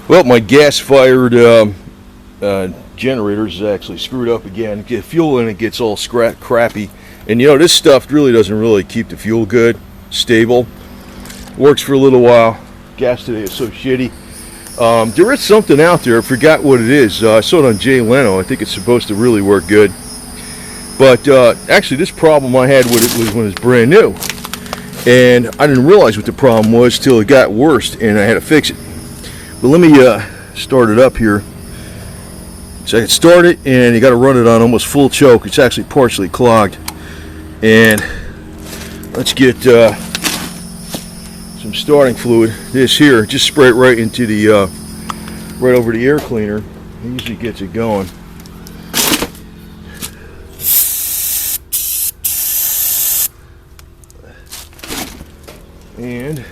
Well, my gas-fired generator is actually screwed up again. Get fuel in it gets all crappy, and you know this stuff really doesn't really keep the fuel good, stable. Works for a little while. Gas today is so shitty. There is something out there. I forgot what it is. I saw it on Jay Leno. I think it's supposed to really work good. But actually, this problem I had with it was when it was brand new, and I didn't realize what the problem was till it got worse, and I had to fix it. But let me start it up here. So I can start it, and you got to run it on almost full choke. It's actually partially clogged. And let's get some starting fluid. This here, just spray it right into the right over the air cleaner. It usually gets it going. And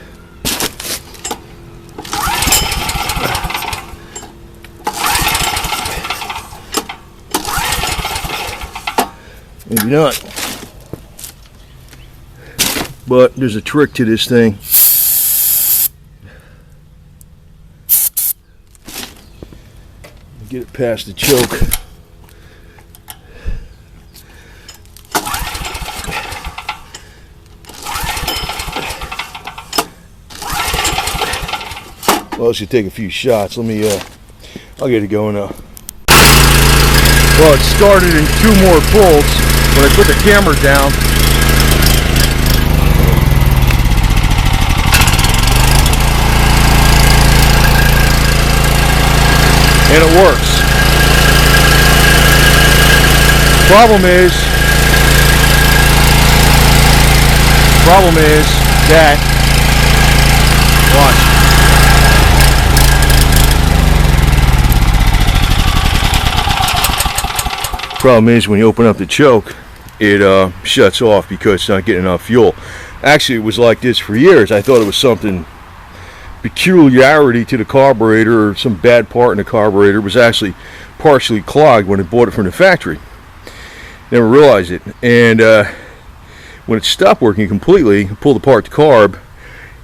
maybe not. But there's a trick to this thing. Get it past the choke. Well, it should take a few shots. Let me, I'll get it going now. Well, it started in 2 more pulls when I put the camera down. And it works. Problem is that, watch. Problem is when you open up the choke, it shuts off because it's not getting enough fuel. Actually, it was like this for years. I thought it was something peculiarity to the carburetor or some bad part in the carburetor. It was actually partially clogged when I bought it from the factory. Never realized it. And when it stopped working completely, I pulled apart the carb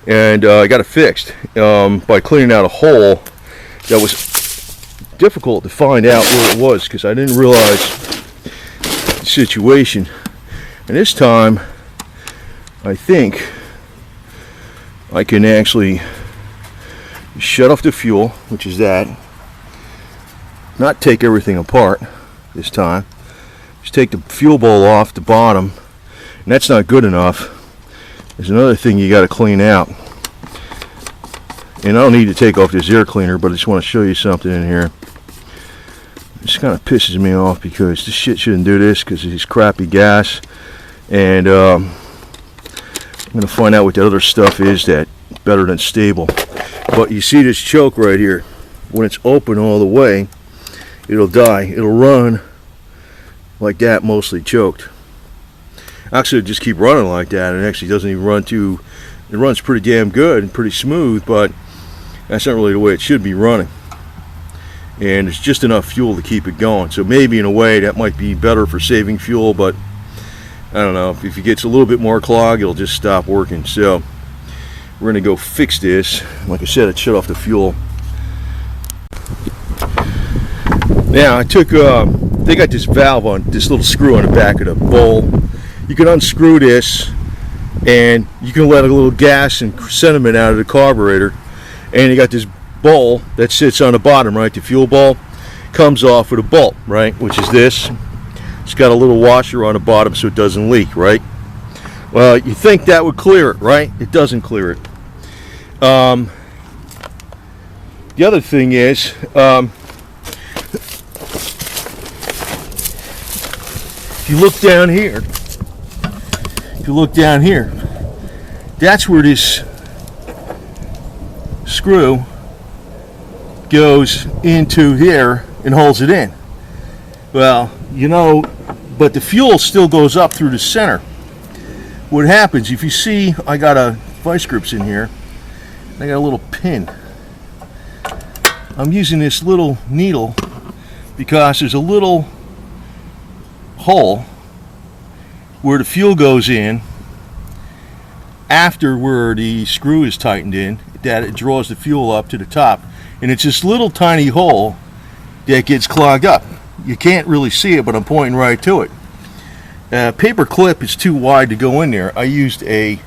and I got it fixed by cleaning out a hole that was difficult to find out where it was because I didn't realize the situation. And this time I think I can actually shut off the fuel, which is that. Not take everything apart this time. Just take the fuel bowl off the bottom, and that's not good enough. There's another thing you got to clean out, and I don't need to take off this air cleaner, but I just want to show you something in here. This kind of pisses me off because this shit shouldn't do this because of this crappy gas, and I'm going to find out what the other stuff is that's better than stable. But you see this choke right here, when it's open all the way, it'll die. It'll run like that, mostly choked. Actually, it'll just keep running like that. It actually doesn't even run too, it runs pretty damn good and pretty smooth, but that's not really the way it should be running. And it's just enough fuel to keep it going. So maybe in a way that might be better for saving fuel, but I don't know. If it gets a little bit more clogged, it'll just stop working. So we're going to go fix this. Like I said, it shut off the fuel. Now I took, they got this valve on, this little screw on the back of the bowl. You can unscrew this and you can let a little gas and sediment out of the carburetor. And you got this bowl that sits on the bottom, right? The fuel bowl comes off with a bolt, right? Which is this. It's got a little washer on the bottom so it doesn't leak, right? Well, you think that would clear it, right? It doesn't clear it. The other thing is, if you look down here, that's where this screw goes into here and holds it in. Well, you know, but the fuel still goes up through the center. What happens, if you see, I got a vice grips in here, and I got a little pin. I'm using this little needle because there's a little hole where the fuel goes in after where the screw is tightened in, that it draws the fuel up to the top. and it's this little tiny hole that gets clogged up. You can't really see it, but I'm pointing right to it. Paper clip is too wide to go in there. I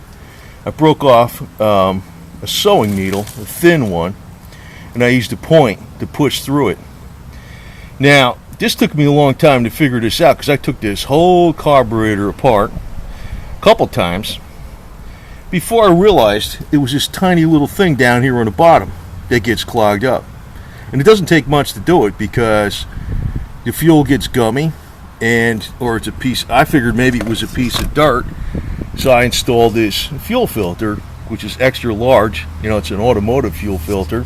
broke off a sewing needle, a thin one, and I used a point to push through it. Now, this took me a long time to figure this out, because I took this whole carburetor apart a couple times before I realized it was this tiny little thing down here on the bottom that gets clogged up. And it doesn't take much to do it, because the fuel gets gummy, or it's a piece, I figured maybe it was a piece of dirt, so I installed this fuel filter, which is extra large. It's an automotive fuel filter,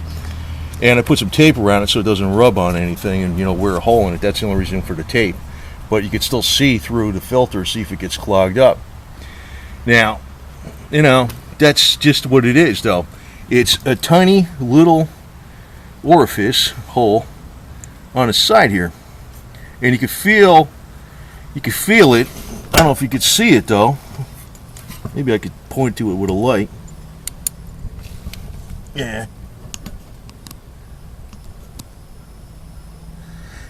and I put some tape around it so it doesn't rub on anything and wear a hole in it. That's the only reason for the tape, but you can still see through the filter, see if it gets clogged up. Now, that's just what it is, though. It's a tiny little orifice hole on the side here, and you can feel it. I don't know if you could see it, though. Maybe I could point to it with a light. Yeah,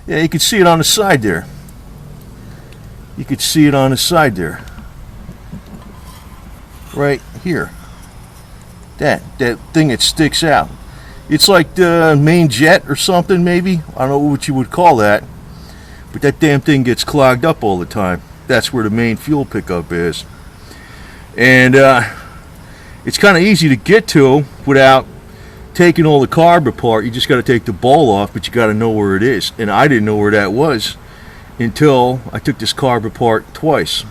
you can see it on the side there. Right here. That thing that sticks out. It's like the main jet or something, maybe. I don't know what you would call that. But that damn thing gets clogged up all the time. That's where the main fuel pickup is. And it's kind of easy to get to without taking all the carb apart. You just got to take the bowl off, but you got to know where it is. And I didn't know where that was until I took this carb apart twice.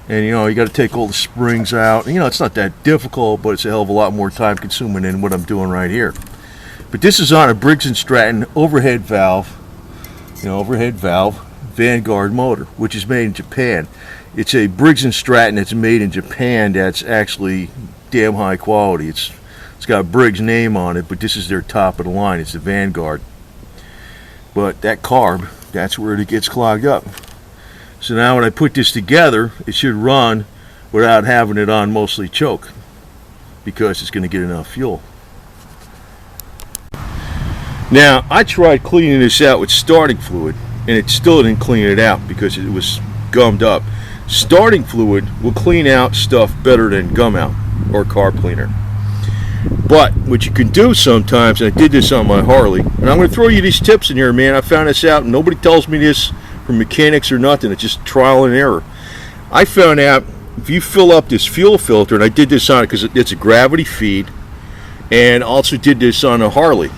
And you got to take all the springs out. It's not that difficult, but it's a hell of a lot more time consuming than what I'm doing right here. But this is on a Briggs Stratton overhead valve Vanguard motor, which is made in Japan. It's a Briggs Stratton that's made in Japan that's actually damn high quality. It's got a Briggs name on it, but this is their top of the line. It's the Vanguard. But that carb, that's where it gets clogged up. So now when I put this together, it should run without having it on mostly choke, because it's going to get enough fuel. Now, I tried cleaning this out with starting fluid, and it still didn't clean it out because it was gummed up. Starting fluid will clean out stuff better than gum out or carb cleaner. But what you can do sometimes, and I did this on my Harley, and I'm going to throw you these tips in here, man. I found this out, and nobody tells me this from mechanics or nothing. It's just trial and error. I found out if you fill up this fuel filter, and I did this on it because it's a gravity feed, and also did this on a Harley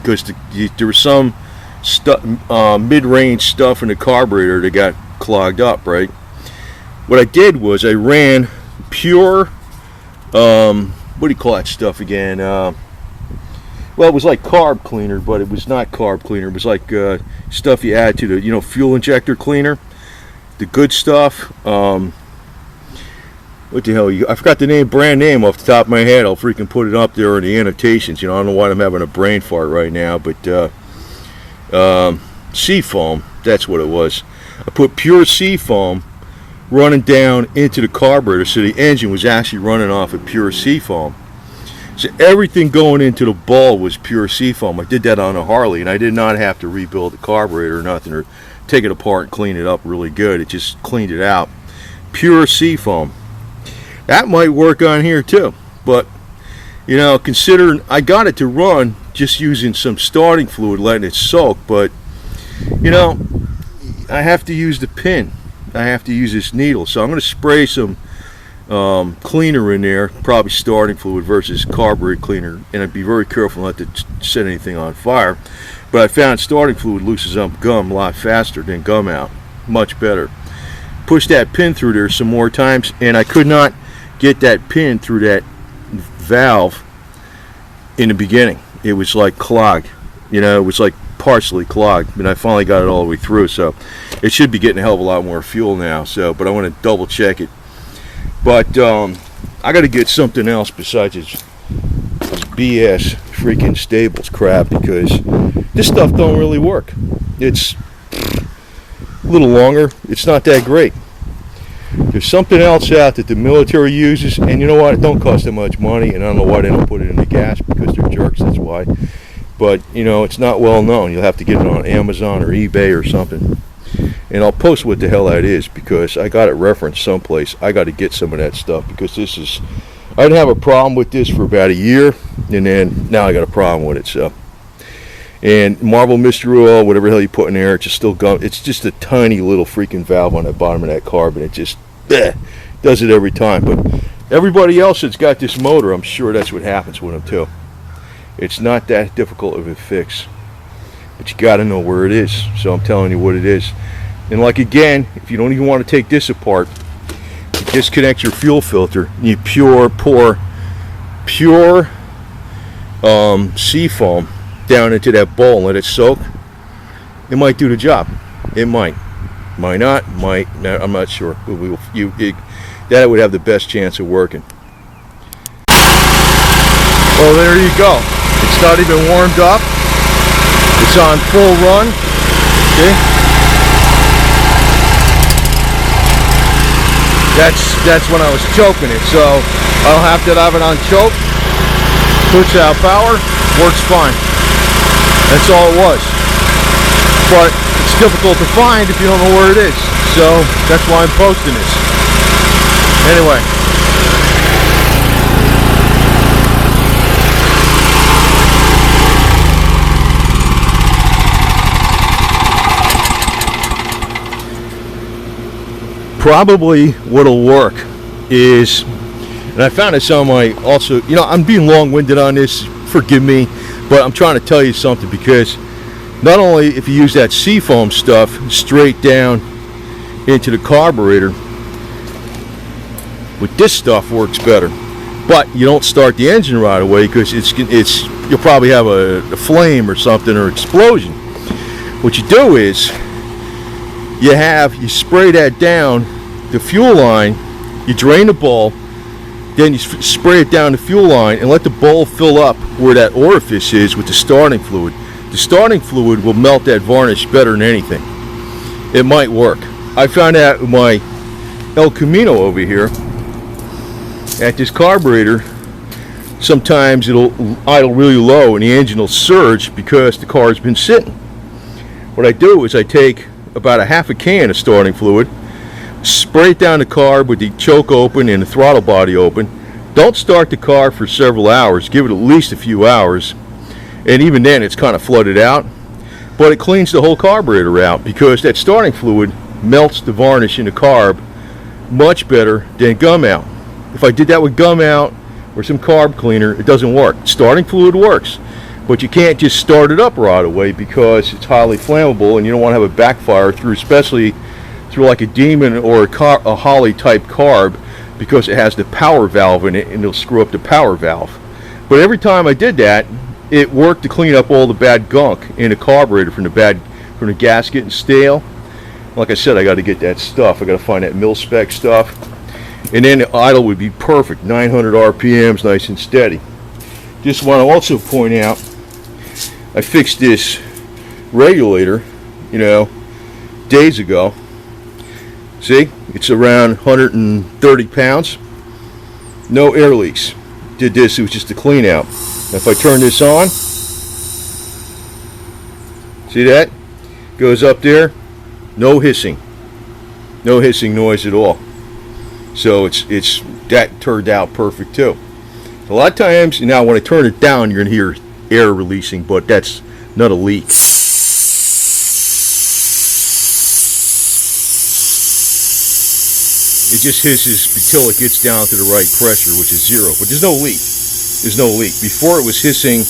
because there was some mid-range stuff in the carburetor that got clogged up, right? What I did was I ran pure, what do you call that stuff again? Well, it was like carb cleaner, but it was not carb cleaner. It was like stuff you add to the, fuel injector cleaner, the good stuff. What the hell? I forgot the brand name off the top of my head. I'll freaking put it up there in the annotations. I don't know why I'm having a brain fart right now, but sea foam, that's what it was. I put pure sea foam running down into the carburetor, so the engine was actually running off of pure sea foam. So everything going into the ball was pure sea foam. I did that on a Harley, and I did not have to rebuild the carburetor or nothing, or take it apart and clean it up really good. It just cleaned it out. Pure sea foam. That might work on here too, but considering I got it to run just using some starting fluid, letting it soak, but I have to use the pin. I have to use this needle, so I'm going to spray some cleaner in there, probably starting fluid versus carburetor cleaner, and I'd be very careful not to set anything on fire. But I found starting fluid loosens up gum a lot faster than gum out, much better. Push that pin through there some more times, and I could not get that pin through that valve in the beginning. It was like clogged, it was like partially clogged, and I finally got it all the way through, so it should be getting a hell of a lot more fuel now. But I want to double check it. But I got to get something else besides this BS freaking Stables crap, because this stuff don't really work. It's a little longer. It's not that great. There's something else out that the military uses, and you know what? It don't cost that much money, and I don't know why they don't put it in the gas, because they're jerks, that's why. but you know, it's not well known. You'll have to get it on Amazon or eBay or something, and I'll post what the hell that is, because I got it referenced someplace. I got to get some of that stuff, because this is, I didn't have a problem with this for about a year, and then now I got a problem with it. So, and Marble Mystery Oil, whatever the hell you put in there, it's just still gum. It's just a tiny little freaking valve on the bottom of that carb, and it just does it every time. But everybody else that's got this motor, I'm sure that's what happens with them too. It's not that difficult of a fix, but you got to know where it is. So I'm telling you what it is. And like, again, if you don't even want to take this apart, you disconnect your fuel filter, and you pour pure sea foam down into that bowl and let it soak. It might do the job. It might not, I'm not sure. But that would have the best chance of working. Well, there you go. It's not even warmed up. It's on full run. Okay. That's when I was choking it. So I don't have to have it on choke. Puts out power. Works fine. That's all it was. But it's difficult to find if you don't know where it is. So that's why I'm posting this. Anyway. Probably what'll work is, and I found this on my, also, you know, I'm being long-winded on this, forgive me, but I'm trying to tell you something, because not only if you use that seafoam stuff straight down into the carburetor, with this stuff works better, but you don't start the engine right away, because you'll probably have a flame or something, or explosion. What you do is you spray that down the fuel line, you drain the bowl, then you spray it down the fuel line and let the bowl fill up where that orifice is with the starting fluid. The starting fluid will melt that varnish better than anything. It might work. I found out with my El Camino over here at this carburetor, sometimes it'll idle really low and the engine will surge because the car's been sitting. What I do is I take about a half a can of starting fluid, spray it down the carb with the choke open and the throttle body open. Don't start the car for several hours. Give it at least a few hours, and even then it's kind of flooded out, but it cleans the whole carburetor out, because that starting fluid melts the varnish in the carb much better than gum out. If I did that with gum out or some carb cleaner, it doesn't work. Starting fluid works, but you can't just start it up right away, because it's highly flammable and you don't want to have a backfire through, especially through like a Demon or a Holly type carb, because it has the power valve in it and it'll screw up the power valve. But every time I did that, it worked to clean up all the bad gunk in the carburetor from the gasket and stale. Like I said, I got to get that stuff. I got to find that mil spec stuff, and then the idle would be perfect, 900 RPMs, nice and steady. Just want to also point out, I fixed this regulator, you know, days ago. See, it's around 130 pounds. No air leaks. Did this, it was just a clean out. Now if I turn this on, see that? Goes up there, no hissing. No hissing noise at all. So it's that turned out perfect too. A lot of times, now when I turn it down, you're gonna hear air releasing, but that's not a leak. It just hisses until it gets down to the right pressure, which is 0. But there's no leak. There's no leak. Before it was hissing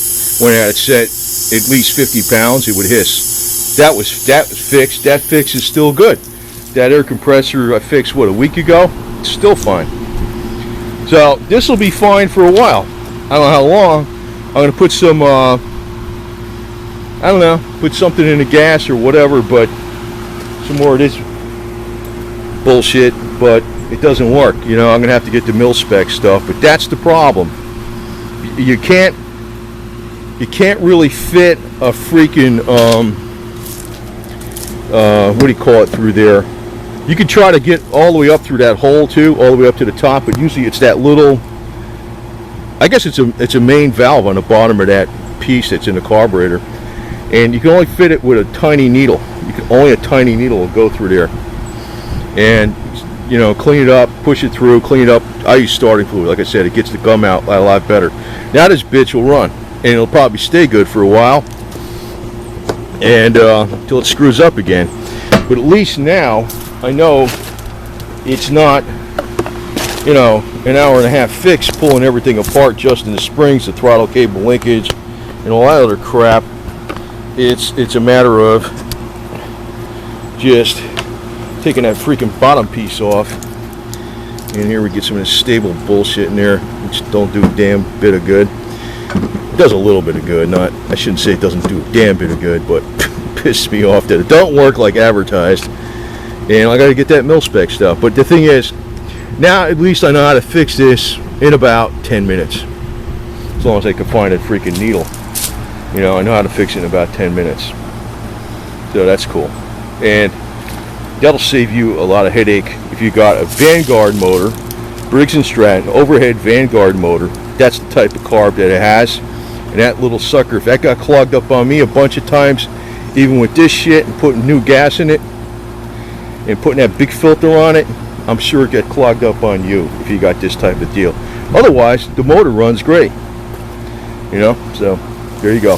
when I had it set at least 50 pounds, it would hiss. That was fixed. That fix is still good. That air compressor I fixed, what, a week ago? It's still fine. So this will be fine for a while. I don't know how long. I'm going to put some, I don't know, put something in the gas or whatever, but some more of this bullshit, but it doesn't work. You know, I'm gonna have to get the mil spec stuff, but that's the problem. You can't really fit a freaking what do you call it through there. You can try to get all the way up through that hole too, all the way up to the top, but usually it's that little, I guess it's a main valve on the bottom of that piece that's in the carburetor, and you can only fit it with a tiny needle. Only a tiny needle will go through there. And you know, clean it up, push it through, clean it up. I use starting fluid. Like I said, it gets the gum out a lot better. Now this bitch will run, and it'll probably stay good for a while, and until it screws up again. But at least now I know it's not, you know, an hour and a half fix pulling everything apart just in the springs, the throttle cable linkage, and all that other crap. It's a matter of just taking that freaking bottom piece off, and here we get some of this stable bullshit in there, which don't do a damn bit of good. It does a little bit of good, not, I shouldn't say it doesn't do a damn bit of good, but pisses me off that it don't work like advertised, and I gotta get that mil-spec stuff. But the thing is, now at least I know how to fix this in about 10 minutes, as long as I can find a freaking needle. You know, I know how to fix it in about 10 minutes, so that's cool. And that'll save you a lot of headache if you got a Vanguard motor, Briggs Stratton overhead Vanguard motor. That's the type of carb that it has. And that little sucker, if that got clogged up on me a bunch of times, even with this shit and putting new gas in it and putting that big filter on it, I'm sure it got clogged up on you if you got this type of deal. Otherwise, the motor runs great. You know, so there you go.